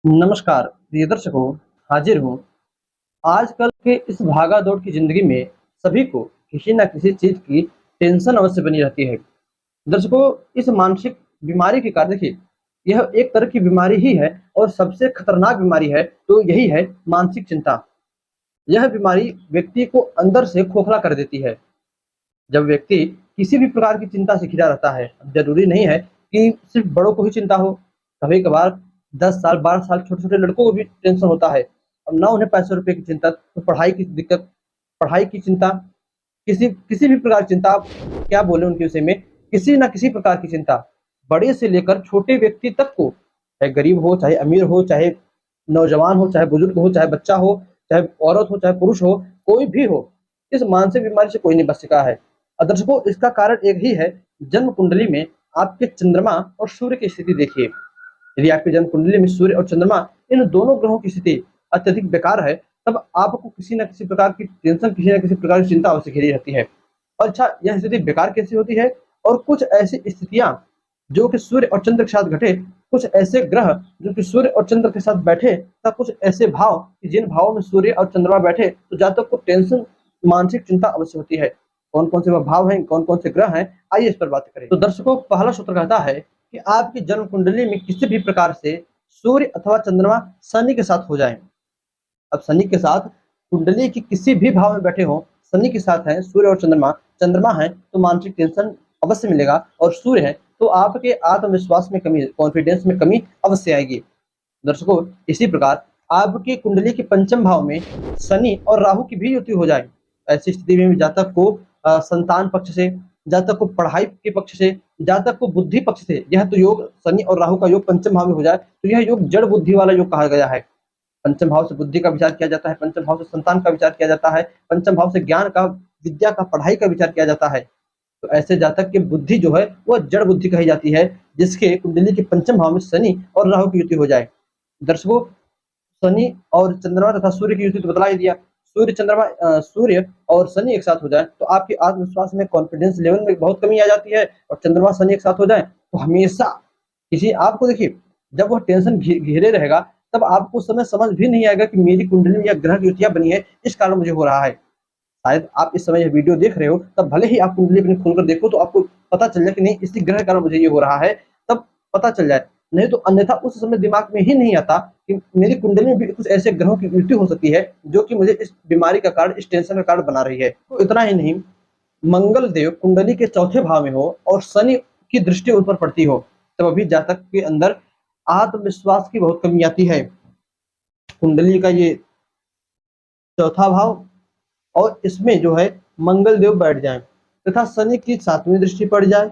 नमस्कार प्रिय दर्शकों। हाजिर हूँ। आजकल के इस भागा दौड़ की जिंदगी में सभी को किसी न किसी चीज की टेंशन अवश्य बनी रहती है। दर्शकों, इस मानसिक बीमारी के कारण देखिए, यह एक तरह की बीमारी ही है और सबसे खतरनाक बीमारी है तो यही है मानसिक चिंता। यह बीमारी व्यक्ति को अंदर से खोखला कर देती है। जब व्यक्ति किसी भी प्रकार की चिंता से घिरा रहता है, जरूरी नहीं है कि सिर्फ बड़ों को ही चिंता हो। कभी कभार 10 साल 12 साल छोटे छोटे लड़कों को भी टेंशन होता है। अब ना उन्हें पैसे रुपए की चिंता तो पढ़ाई की दिक्कत, पढ़ाई की चिंता, किसी किसी भी प्रकार की चिंता, आप क्या बोले उनके विषय में, किसी ना किसी प्रकार की चिंता बड़े से लेकर छोटे व्यक्ति तक को, चाहे गरीब हो चाहे अमीर हो, चाहे नौजवान हो चाहे बुजुर्ग हो, चाहे बच्चा हो चाहे औरत हो चाहे पुरुष हो, कोई भी हो, इस मानसिक बीमारी से कोई नहीं बच सका है। दर्शकों, इसका कारण एक ही है। जन्म कुंडली में आपके चंद्रमा और सूर्य की स्थिति देखिए। यदि आपकी जन्म कुंडली में सूर्य और चंद्रमा, इन दोनों ग्रहों की स्थिति अत्यधिक बेकार है, तब आपको किसी न किसी प्रकार की टेंशन, किसी न किसी प्रकार की चिंता अवश्य घिरी रहती है। और अच्छा, यह स्थिति बेकार कैसे होती है? और कुछ ऐसी स्थितियां जो कि सूर्य और चंद्र के साथ घटे, कुछ ऐसे ग्रह जो कि सूर्य और चंद्र के साथ बैठे, तब कुछ ऐसे भाव कि जिन भावों में सूर्य और चंद्रमा बैठे तो जातक को टेंशन, मानसिक चिंता अवश्य होती है। कौन कौन से वह भाव हैं, कौन कौन से ग्रह हैं, आइए इस पर बात करें। तो दर्शकों, पहला सूत्र कहता है कि आपकी जन्म कुंडली में किसी भी प्रकार से सूर्य अथवा चंद्रमा शनि के साथ हो जाए। अब शनि के साथ कुंडली की किसी भी भाव में बैठे हो, शनि के साथ है सूर्य और चंद्रमा, चंद्रमा है तो मानसिक टेंशन अवश्य मिलेगा, और सूर्य है तो आपके आत्मविश्वास में कमी, कॉन्फिडेंस में कमी अवश्य आएगी। दर्शकों, इसी प्रकार आपकी कुंडली के पंचम भाव में शनि और राहु की भी युति हो जाए, ऐसी स्थिति में जातक को संतान पक्ष से, जातक को पढ़ाई के पक्ष से, जातक को बुद्धि पक्ष से, यह तो योग शनि और राहु का योग पंचम भाव में हो जाए तो यह योग जड़ बुद्धि वाला योग कहा गया है। पंचम भाव से बुद्धि का विचार किया जाता है, पंचम भाव से संतान का विचार किया जाता है, पंचम भाव से ज्ञान का, विद्या का, पढ़ाई का विचार किया जाता है। तो ऐसे जातक की बुद्धि जो है वह जड़ बुद्धि कही जाती है, जिसके कुंडली के पंचम भाव में शनि और राहु की युति हो जाए। दर्शकों, शनि और चंद्रमा तथा सूर्य की युति तो बतला ही दिया। सूर्य चंद्रमा, सूर्य और शनि एक साथ हो जाए तो आपके आत्मविश्वास में, कॉन्फिडेंस लेवल में बहुत कमी आ जाती है। और चंद्रमा शनि एक साथ हो जाए तो हमेशा किसी, आपको देखिए, जब वह टेंशन घेरे रहेगा तब आपको समय समझ भी नहीं आएगा कि मेरी कुंडली में या ग्रह की युतियां बनी है, इस कारण मुझे हो रहा है। शायद आप इस समय यह वीडियो देख रहे हो, तब भले ही आप कुंडली अपनी खोलकर देखो तो आपको पता चल जाए कि नहीं, इसी ग्रह के कारण मुझे ये हो रहा है, तब पता चल जाए। नहीं तो अन्यथा उस समय दिमाग में ही नहीं आता कि मेरी कुंडली में भी कुछ ऐसे ग्रहों की युति हो सकती है जो कि मुझे इस बीमारी का कारण, इस टेंशन का कारण बना रही है। तो इतना ही नहीं, मंगल देव कुंडली के चौथे भाव में हो और शनि की दृष्टि उन पर पड़ती हो, तब अभी जातक के अंदर आत्मविश्वास की बहुत कमी आती है। कुंडली का ये चौथा भाव और इसमें जो है मंगल देव बैठ जाए तथा शनि की 7वीं दृष्टि पड़ जाए,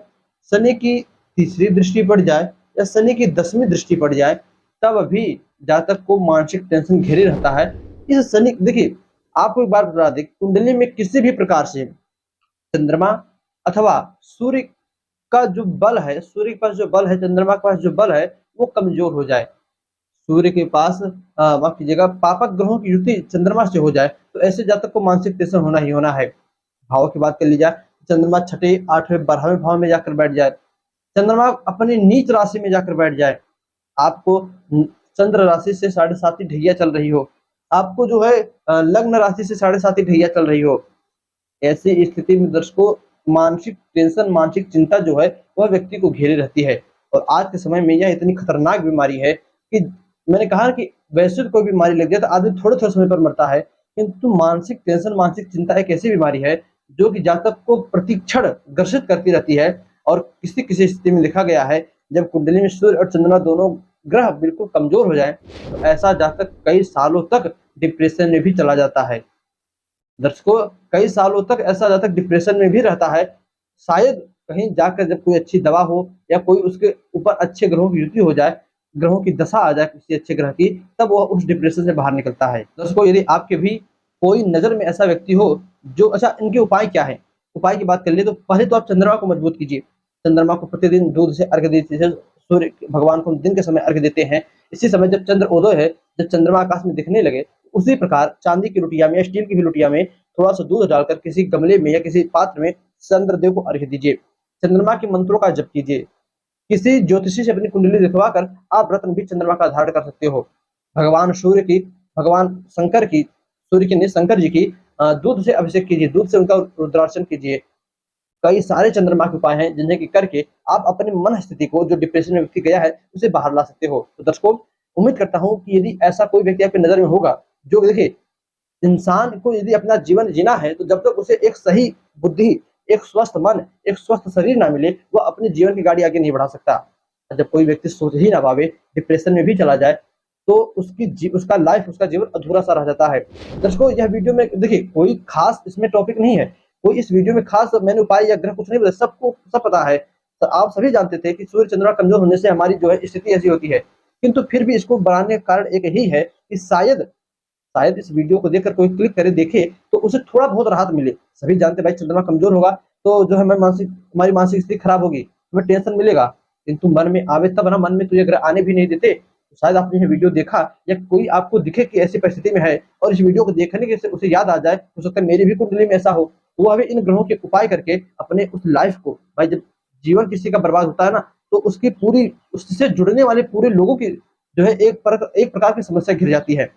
शनि की 3री दृष्टि पड़ जाए या शनि की 10वीं दृष्टि पड़ जाए, तब भी जातक को मानसिक टेंशन घेरे रहता है। इस शनि, देखिए आपको एक बात बता दें, कुंडली में किसी भी प्रकार से चंद्रमा अथवा सूर्य का जो बल है, सूर्य के पास जो बल है, चंद्रमा के पास जो बल है, वो कमजोर हो जाए, सूर्य के पास माफ कीजिएगा, पापक ग्रहों की युति चंद्रमा से हो जाए, तो ऐसे जातक को मानसिक टेंशन होना ही होना है। भाव की बात कर ली जाए, चंद्रमा छठे, 8वें, 12वें भाव में जाकर बैठ जाए, चंद्रमा अपनी नीच राशि में जाकर बैठ जाए, आपको चंद्र राशि से 7.5 ढैया चल रही हो, आपको जो है लग्न राशि से 7.5 ढैया चल रही हो, ऐसी स्थिति में दर्शकों मानसिक टेंशन, मानसिक चिंता जो है वह व्यक्ति को घेरे रहती है। और आज के समय में यह इतनी खतरनाक बीमारी है कि मैंने कहा कि वैसे तो कोई बीमारी लग जाए तो आदमी थोड़े थोड़े समय पर मरता है, किंतु मानसिक टेंशन, मानसिक चिंता एक ऐसी बीमारी है जो कि जातक को प्रतिक्षण ग्रसित करती रहती है। और किसी किसी स्थिति में लिखा गया है, जब कुंडली में सूर्य और चंद्रमा दोनों ग्रह बिल्कुल कमजोर हो जाए तो ऐसा जातक कई सालों तक डिप्रेशन में भी चला जाता है। दर्शकों, कई सालों तक ऐसा जातक डिप्रेशन में भी रहता है। शायद कहीं जाकर जब कोई अच्छी दवा हो या कोई उसके ऊपर अच्छे ग्रहों की युति हो जाए, ग्रहों की दशा आ जाए किसी अच्छे ग्रह की, तब वह उस डिप्रेशन से बाहर निकलता है। दोस्तों, यदि आपके भी कोई नजर में ऐसा व्यक्ति हो जो, अच्छा इनके उपाय क्या है? उपाय की बात कर ले तो पहले तो आप चंद्रमा को मजबूत कीजिए। चंद्रमा को प्रतिदिन दूध से अर्घ्य दीजिए, जैसे सूर्य भगवान को दिन के समय अर्घ्य देते हैं, इसी समय जब चंद्र उदय है, जब चंद्रमा आकाश में दिखने लगे, उसी प्रकार चांदी की लुटिया में या स्टील की भी लुटिया में थोड़ा सा दूध डालकर किसी गमले में या किसी पात्र में चंद्रदेव को अर्घ्य दीजिए। चंद्रमा के मंत्रों का जप कीजिए। किसी ज्योतिषी से अपनी कुंडली दिखवाकर आप रत्न भी चंद्रमा का धारण कर सकते हो। भगवान सूर्य की, भगवान शंकर की, सूर्य की नहीं शंकर जी की दूध से अभिषेक कीजिए, दूध से उनका रुद्रार्चन कीजिए। कई सारे चंद्रमा के उपाय हैं जिन्हें कि करके आप अपनी मन स्थिति को, जो डिप्रेशन में व्यक्ति गया है, उसे बाहर ला सकते हो। तो दर्शकों, उम्मीद करता हूँ कि यदि ऐसा कोई व्यक्ति आपकी नज़र में होगा, जो देखिए इंसान को यदि अपना जीवन जीना है, तो जब तक उसे एक सही बुद्धि, एक स्वस्थ मन, एक स्वस्थ शरीर ना मिले, वो अपने जीवन की गाड़ी आगे नहीं बढ़ा सकता। जब कोई व्यक्ति सोच ही ना पावे, डिप्रेशन में भी चला जाए, तो उसका लाइफ, उसका जीवन अधूरा-सा रह जाता है। दर्शकों, यह वीडियो में देखिए कोई खास इसमें टॉपिक नहीं है, कोई इस वीडियो में खास मैंने उपाय या ग्रह कुछ नहीं बताया, सबको सब पता है। तो आप सभी जानते थे कि सूर्य चंद्रमा कमज़ोर होने से हमारी जो है स्थिति ऐसी होती है। किंतु फिर भी इसको बढ़ाने का कारण एक ही है कि शायद शायद इस वीडियो को देखकर कोई क्लिक करे, देखे, तो उसे थोड़ा बहुत राहत मिले। सभी जानते हैं भाई, चंद्रमा कमज़ोर होगा तो जो है हमारी मानसिक स्थिति खराब होगी, हमें टेंशन मिलेगा। किंतु मन में आवे तब ना, मन में तो ये ग्रह आने भी नहीं देते। तो शायद आपने ये वीडियो देखा या कोई आपको दिखे कि ऐसी परिस्थिति में है और इस वीडियो को देखने के से उसे याद आ जाए, हो सकता है मेरी भी कुंडली में ऐसा हो, तो वो अभी इन ग्रहों के उपाय करके अपने उस लाइफ को, भाई जब जीवन किसी का बर्बाद होता है ना, तो उसकी पूरी, उससे जुड़ने वाले पूरे लोगों की जो है एक प्रकार की समस्या घिर जाती है।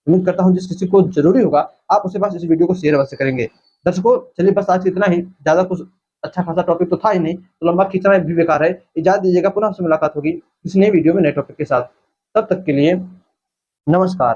उम्मीद करता हूँ जिस किसी को ज़रूरी होगा, आप उसके पास इस वीडियो को शेयर अवश्य करेंगे। दर्शकों, चलिए बस आज इतना ही, ज़्यादा कुछ अच्छा खासा टॉपिक तो था ही नहीं, तो लंबा खींचना भी बेकार है। इजाज़त दीजिएगा, पुनः आपसे मुलाकात होगी किसी नई वीडियो में नए टॉपिक के साथ। तब तक के लिए नमस्कार।